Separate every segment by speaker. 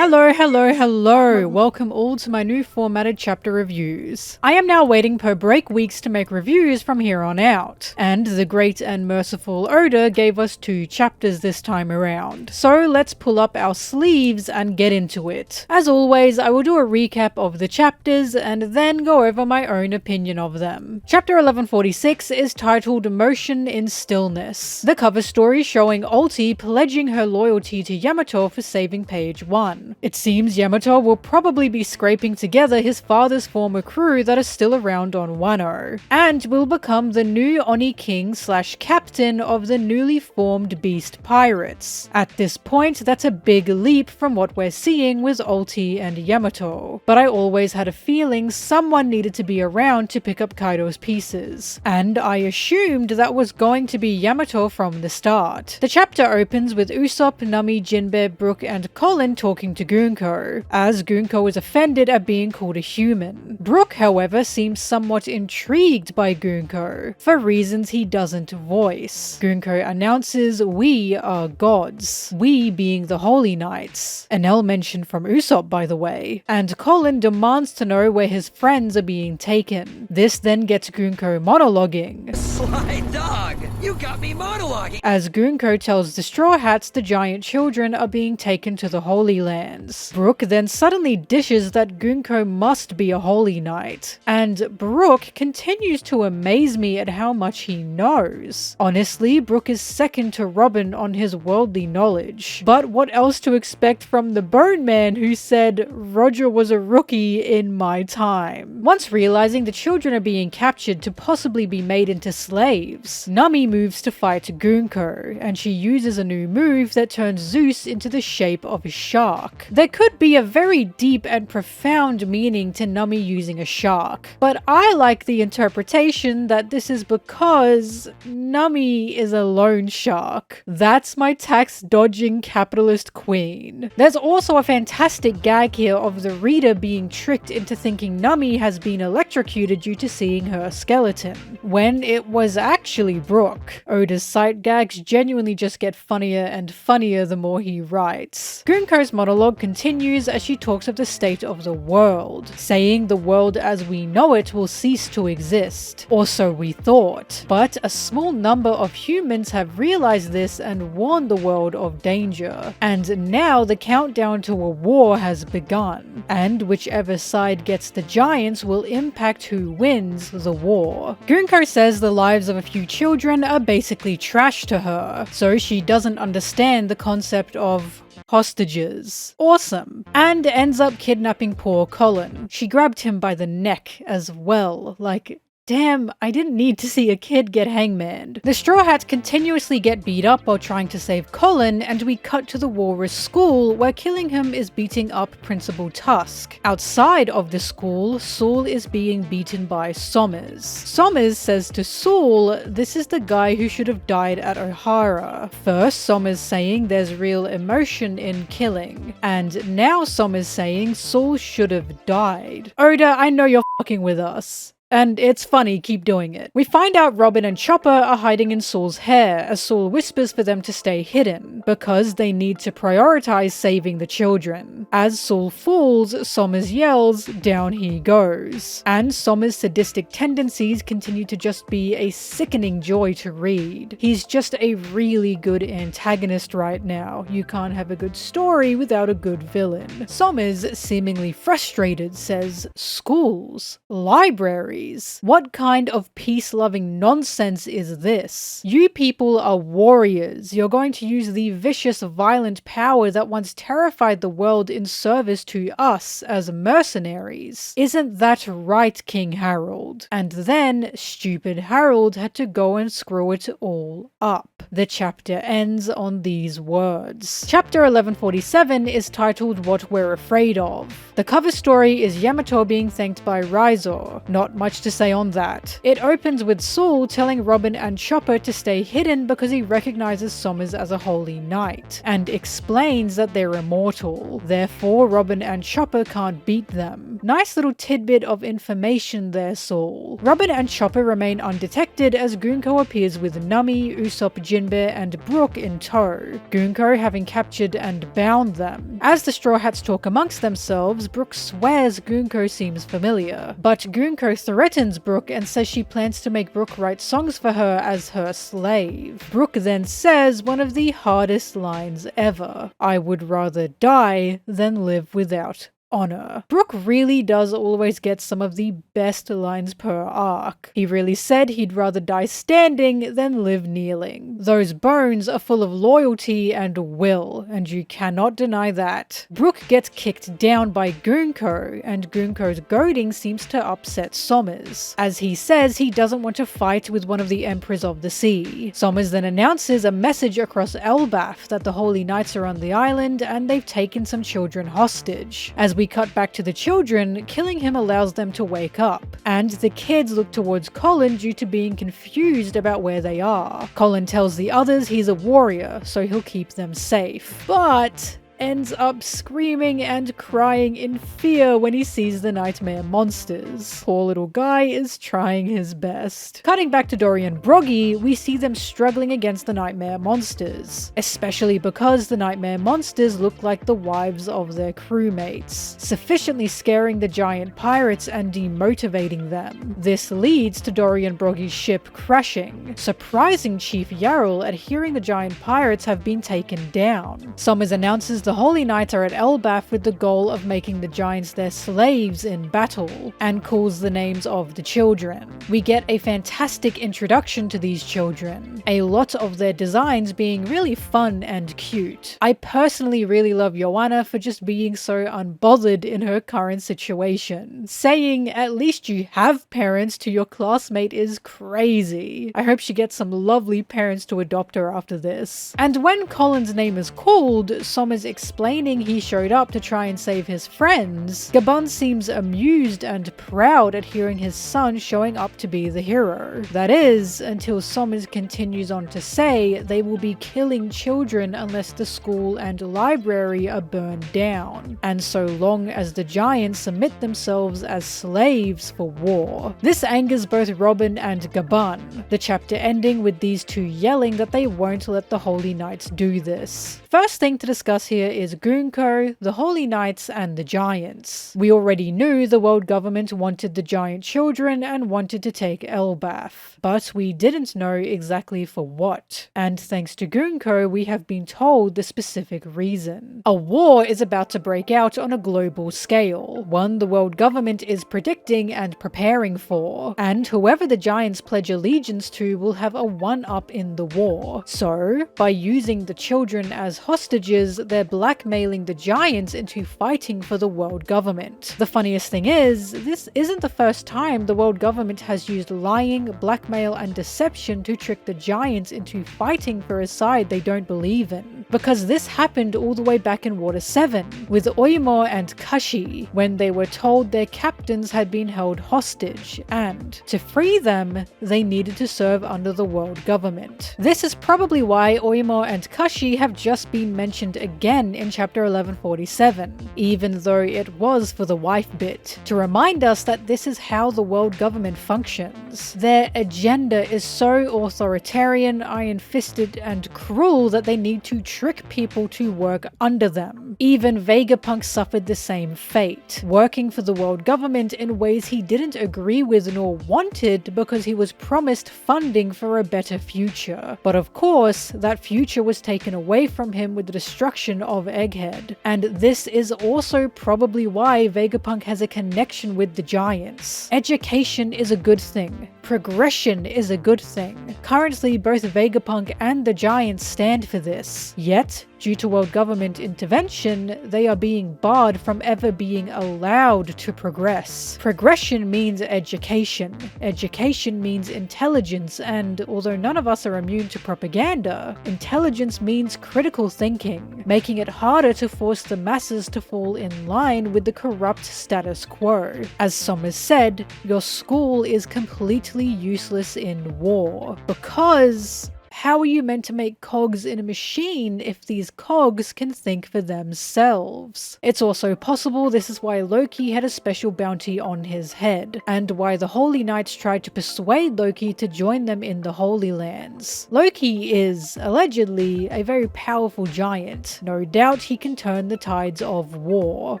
Speaker 1: Hello, welcome all to my new formatted chapter reviews. I am now waiting per break weeks to make reviews from here on out, and the great and merciful Oda gave us 2 chapters this time around. So let's pull up our sleeves and get into it. As always, I will do a recap of the chapters and then go over my own opinion of them. Chapter 1146 is titled Motion in Stillness, the cover story showing Ulti pledging her loyalty to Yamato for saving page 1. It seems Yamato will probably be scraping together his father's former crew that are still around on Wano, and will become the new Oni King / captain of the newly formed Beast Pirates. At this point, that's a big leap from what we're seeing with Ulti and Yamato, but I always had a feeling someone needed to be around to pick up Kaido's pieces, and I assumed that was going to be Yamato from the start. The chapter opens with Usopp, Nami, Jinbe, Brook, and Colin talking to Gunko, as Gunko is offended at being called a human. Brook, however, seems somewhat intrigued by Gunko, for reasons he doesn't voice. Gunko announces we are gods, we being the Holy Knights, an L mention from Usopp by the way, and Colin demands to know where his friends are being taken. This then gets Gunko monologuing.
Speaker 2: Sly dog, you got me monologuing!
Speaker 1: As Gunko tells the Straw Hats the giant children are being taken to the Holy Land. Brook then suddenly dishes that Gunko must be a Holy Knight, and Brook continues to amaze me at how much he knows. Honestly, Brook is second to Robin on his worldly knowledge, but what else to expect from the Bone Man who said, "Roger was a rookie in my time." Once realizing the children are being captured to possibly be made into slaves, Nami moves to fight Gunko, and she uses a new move that turns Zeus into the shape of a shark. There could be a very deep and profound meaning to Nami using a shark, but I like the interpretation that this is because Nami is a loan shark. That's my tax-dodging capitalist queen. There's also a fantastic gag here of the reader being tricked into thinking Nami has been electrocuted due to seeing her skeleton, when it was actually Brook. Oda's sight gags genuinely just get funnier and funnier the more he writes. Gunko's monologue continues as she talks of the state of the world, saying the world as we know it will cease to exist, or so we thought, but a small number of humans have realized this and warned the world of danger, and now the countdown to a war has begun, and whichever side gets the giants will impact who wins the war. Gunko says the lives of a few children are basically trash to her, so she doesn't understand the concept of hostages. Awesome. And ends up kidnapping poor Colin. She grabbed him by the neck as well, like, damn, I didn't need to see a kid get hangmaned. The Straw Hats continuously get beat up while trying to save Colin, and we cut to the Walrus school where Killingham is beating up Principal Tusk. Outside of the school, Saul is being beaten by Sommers. Sommers says to Saul, this is the guy who should have died at O'Hara. First, Sommers saying there's real emotion in killing, and now Sommers saying Saul should have died. Oda, I know you're fucking with us. And it's funny, keep doing it. We find out Robin and Chopper are hiding in Saul's hair as Saul whispers for them to stay hidden, because they need to prioritize saving the children. As Saul falls, Sommers yells, down he goes. And Sommers' sadistic tendencies continue to just be a sickening joy to read. He's just a really good antagonist right now. You can't have a good story without a good villain. Sommers, seemingly frustrated, says, schools, libraries. What kind of peace-loving nonsense is this? You people are warriors. You're going to use the vicious, violent power that once terrified the world in service to us as mercenaries. Isn't that right, King Harold? And then, stupid Harold had to go and screw it all up. The chapter ends on these words. Chapter 1147 is titled What We're Afraid Of. The cover story is Yamato being thanked by Raizo. Not much to say on that. It opens with Saul telling Robin and Chopper to stay hidden because he recognizes Sommers as a holy knight, and explains that they're immortal. Therefore, Robin and Chopper can't beat them. them. Nice little tidbit of information there, Saul. Robin and Chopper remain undetected as Gunko appears with Nami, Usopp, Jinbe, and Brook in tow, Gunko having captured and bound them. As the Straw Hats talk amongst themselves, Brook swears Gunko seems familiar, but Gunko threatens Brook and says she plans to make Brook write songs for her as her slave. Brook then says one of the hardest lines ever: "I would rather die than live without honor." Brook really does always get some of the best lines per arc. He really said he'd rather die standing than live kneeling. Those bones are full of loyalty and will, and you cannot deny that. Brook gets kicked down by Gunko, and Gunko's goading seems to upset Sommers, as he says he doesn't want to fight with one of the Emperors of the Sea. Sommers then announces a message across Elbaf that the Holy Knights are on the island and they've taken some children hostage. As we cut back to the children, killing him allows them to wake up, and the kids look towards Colin due to being confused about where they are. Colin tells the others he's a warrior, so he'll keep them safe, but ends up screaming and crying in fear when he sees the nightmare monsters. Poor little guy is trying his best. Cutting back to Dory and Broggy, we see them struggling against the nightmare monsters, especially because the nightmare monsters look like the wives of their crewmates, sufficiently scaring the giant pirates and demotivating them. This leads to Dory and Broggy's ship crashing, surprising Chief Yarrell at hearing the giant pirates have been taken down. Sommers announces the Holy Knights are at Elbaf with the goal of making the giants their slaves in battle, and calls the names of the children. We get a fantastic introduction to these children, a lot of their designs being really fun and cute. I personally really love Joanna for just being so unbothered in her current situation. Saying "at least you have parents" to your classmate is crazy. I hope she gets some lovely parents to adopt her after this. And when Colin's name is called, Sommers explaining he showed up to try and save his friends, Gabon seems amused and proud at hearing his son showing up to be the hero. That is, until Sommers continues on to say they will be killing children unless the school and library are burned down, and so long as the giants submit themselves as slaves for war. This angers both Robin and Gabon, the chapter ending with these two yelling that they won't let the Holy Knights do this. First thing to discuss here is Gunko, the Holy Knights, and the Giants. We already knew the world government wanted the giant children and wanted to take Elbaf, but we didn't know exactly for what. And thanks to Gunko, we have been told the specific reason. A war is about to break out on a global scale, one the world government is predicting and preparing for, and whoever the giants pledge allegiance to will have a one-up in the war. So, by using the children as hostages, they're blackmailing the giants into fighting for the world government. The funniest thing is, this isn't the first time the world government has used lying, blackmail, and deception to trick the giants into fighting for a side they don't believe in. Because this happened all the way back in Water 7, with Oimo and Kashi, when they were told their captains had been held hostage, and to free them, they needed to serve under the world government. This is probably why Oimo and Kashi have just been mentioned again in chapter 1147, even though it was for the wife bit, to remind us that this is how the world government functions. Their agenda is so authoritarian, iron-fisted, and cruel that they need to trick people to work under them. Even Vegapunk suffered the same fate, working for the world government in ways he didn't agree with nor wanted because he was promised funding for a better future. But of course, that future was taken away from him with the destruction of Egghead. And this is also probably why Vegapunk has a connection with the giants. Education is a good thing. Progression is a good thing. Currently, both Vegapunk and the giants stand for this. Yet, due to world government intervention, they are being barred from ever being allowed to progress. Progression means education. Education means intelligence, and although none of us are immune to propaganda, intelligence means critical thinking, making it harder to force the masses to fall in line with the corrupt status quo. As Sommers said, your school is completely useless in war, because how are you meant to make cogs in a machine if these cogs can think for themselves? It's also possible this is why Loki had a special bounty on his head, and why the Holy Knights tried to persuade Loki to join them in the Holy Lands. Loki is, allegedly, a very powerful giant. No doubt he can turn the tides of war.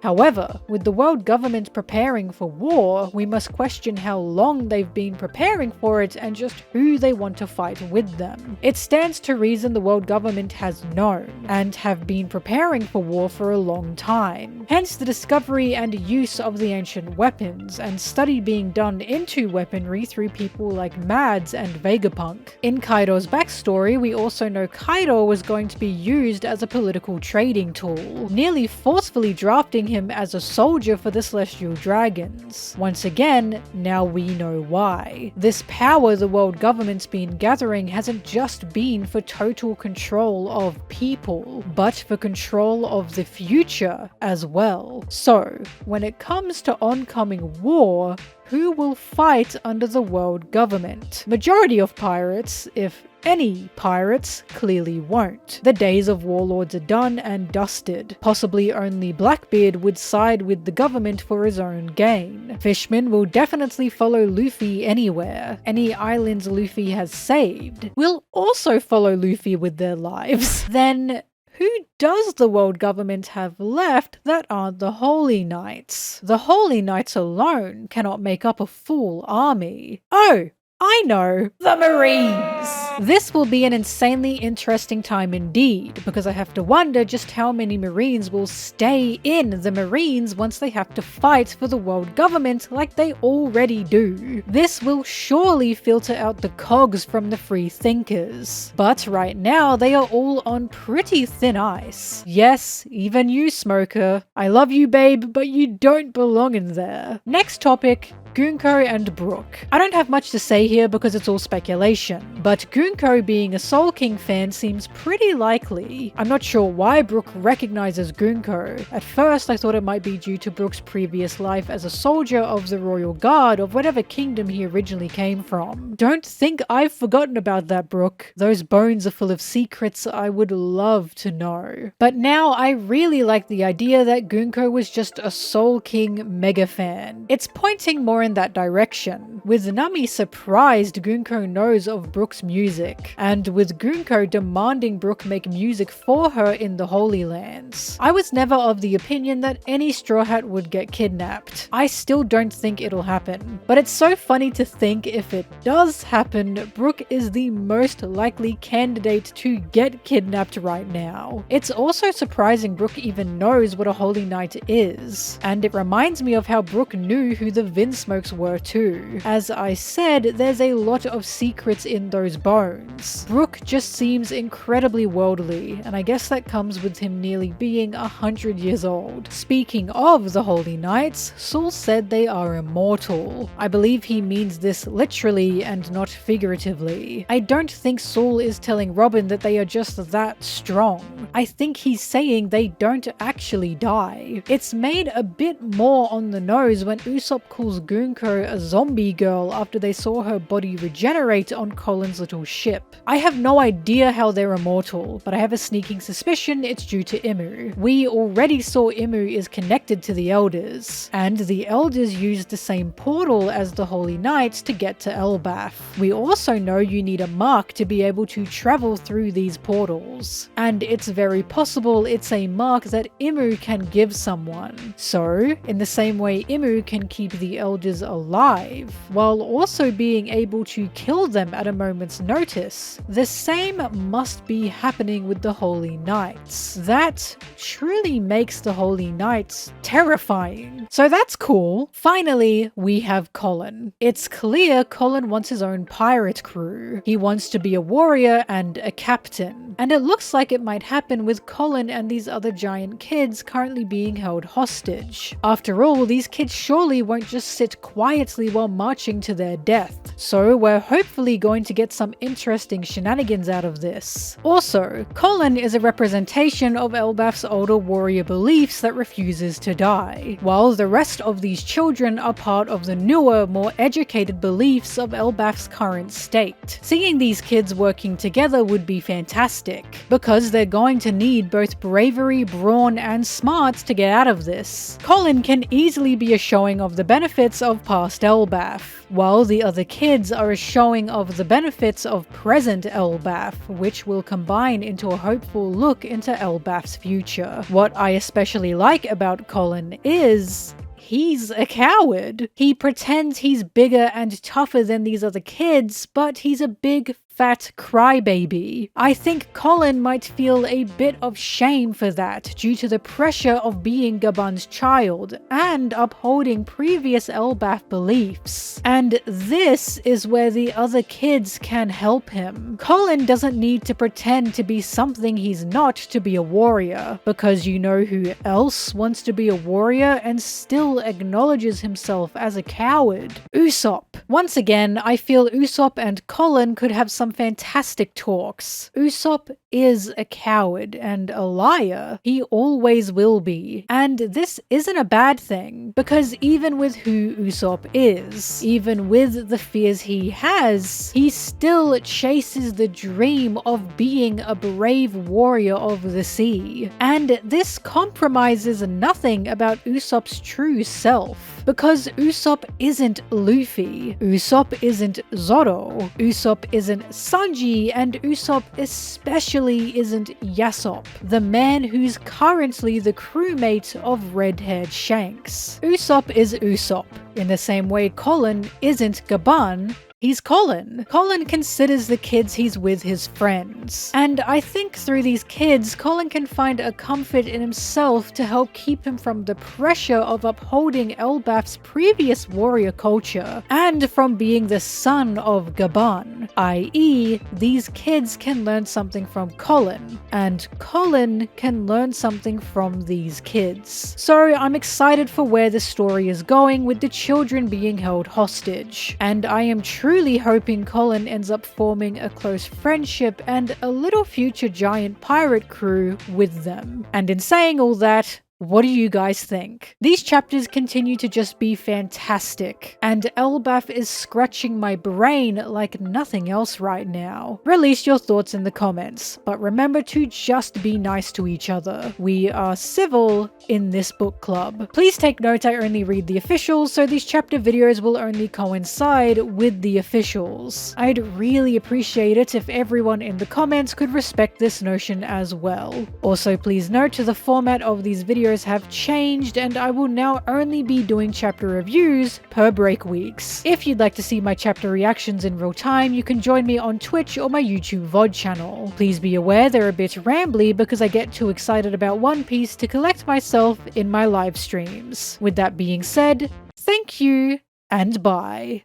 Speaker 1: However, with the world government preparing for war, we must question how long they've been preparing for it and just who they want to fight with them. It stands to reason the world government has known, and have been preparing for war for a long time. Hence the discovery and use of the ancient weapons, and study being done into weaponry through people like Mads and Vegapunk. In Kaido's backstory, we also know Kaido was going to be used as a political trading tool, nearly forcefully drafting him as a soldier for the Celestial Dragons. Once again, now we know why. This power the world government's been gathering hasn't just been for total control of people, but for control of the future as well. So, when it comes to oncoming war, who will fight under the world government? Majority of pirates, if any pirates, clearly won't. The days of warlords are done and dusted. Possibly only Blackbeard would side with the government for his own gain. Fishmen will definitely follow Luffy anywhere. Any islands Luffy has saved will also follow Luffy with their lives. Then who does the world government have left that aren't the Holy Knights? The Holy Knights alone cannot make up a full army. Oh, I know, the Marines! This will be an insanely interesting time indeed, because I have to wonder just how many Marines will stay in the Marines once they have to fight for the world government like they already do. This will surely filter out the cogs from the free thinkers. But right now, they are all on pretty thin ice. Yes, even you, Smoker. I love you, babe, but you don't belong in there. Next topic, Gunko and Brook. I don't have much to say here because it's all speculation, but Gunko being a Soul King fan seems pretty likely. I'm not sure why Brook recognizes Gunko. At first I thought it might be due to Brook's previous life as a soldier of the Royal Guard of whatever kingdom he originally came from. Don't think I've forgotten about that, Brook. Those bones are full of secrets I would love to know. But now I really like the idea that Gunko was just a Soul King mega fan. It's pointing more in that direction, with Nami surprised Gunko knows of Brook's music, and with Gunko demanding Brook make music for her in the Holy Lands. I was never of the opinion that any Straw Hat would get kidnapped. I still don't think it'll happen, but it's so funny to think if it does happen, Brook is the most likely candidate to get kidnapped right now. It's also surprising Brook even knows what a Holy Knight is, and it reminds me of how Brook knew who the Vinsmokes were too. As I said, there's a lot of secrets in those bones. Brook just seems incredibly worldly, and I guess that comes with him nearly being 100 years old. Speaking of the Holy Knights, Saul said they are immortal. I believe he means this literally and not figuratively. I don't think Saul is telling Robin that they are just that strong. I think he's saying they don't actually die. It's made a bit more on the nose when Usopp calls Gunko a zombie girl after they saw her body regenerate on Colin's little ship. I have no idea how they're immortal, but I have a sneaking suspicion it's due to Imu. We already saw Imu is connected to the Elders, and the Elders used the same portal as the Holy Knights to get to Elbaf. We also know you need a mark to be able to travel through these portals, and it's very possible it's a mark that Imu can give someone. So, in the same way Imu can keep the Elders alive, while also being able to kill them at a moment's notice, the same must be happening with the Holy Knights. That truly makes the Holy Knights terrifying. So that's cool. Finally, we have Colin. It's clear Colin wants his own pirate crew. He wants to be a warrior and a captain. And it looks like it might happen with Colin and these other giant kids currently being held hostage. After all, these kids surely won't just sit quietly while marching to their death. So we're hopefully going to get some interesting shenanigans out of this. Also, Colin is a representation of Elbaf's older warrior beliefs that refuses to die, while the rest of these children are part of the newer, more educated beliefs of Elbaf's current state. Seeing these kids working together would be fantastic, because they're going to need both bravery, brawn, and smarts to get out of this. Colin can easily be a showing of the benefits of past Elbaf, while the other kids are a showing of the benefits of present Elbaf, which will combine into a hopeful look into Elbaf's future. What I especially like about Colin is he's a coward. He pretends he's bigger and tougher than these other kids, but he's a big, fat crybaby. I think Colin might feel a bit of shame for that due to the pressure of being Gabun's child and upholding previous Elbaf beliefs. And this is where the other kids can help him. Colin doesn't need to pretend to be something he's not to be a warrior, because you know who else wants to be a warrior and still acknowledges himself as a coward? Usopp. Once again, I feel Usopp and Colin could have some fantastic talks. Usopp is a coward and a liar. He always will be. And this isn't a bad thing, because even with who Usopp is, even with the fears he has, he still chases the dream of being a brave warrior of the sea. And this compromises nothing about Usopp's true self, because Usopp isn't Luffy, Usopp isn't Zoro, Usopp isn't Sanji, and Usopp especially isn't Yasop, the man who's currently the crewmate of red-haired Shanks. Usopp is Usopp, in the same way Colin isn't Gabun. He's Colin. Colin considers the kids he's with his friends. And I think through these kids, Colin can find a comfort in himself to help keep him from the pressure of upholding Elbaf's previous warrior culture, and from being the son of Gabun, i.e. these kids can learn something from Colin, and Colin can learn something from these kids. So I'm excited for where the story is going with the children being held hostage, and I am truly hoping Colin ends up forming a close friendship and a little future giant pirate crew with them. And in saying all that, what do you guys think? These chapters continue to just be fantastic, and Elbaf is scratching my brain like nothing else right now. Release your thoughts in the comments, but remember to just be nice to each other. We are civil in this book club. Please take note I only read the officials, so these chapter videos will only coincide with the officials. I'd really appreciate it if everyone in the comments could respect this notion as well. Also, please note the format of these videos have changed, and I will now only be doing chapter reviews per break weeks. If you'd like to see my chapter reactions in real time, you can join me on Twitch or my YouTube VOD channel. Please be aware they're a bit rambly because I get too excited about One Piece to collect myself in my live streams. With that being said, thank you and bye.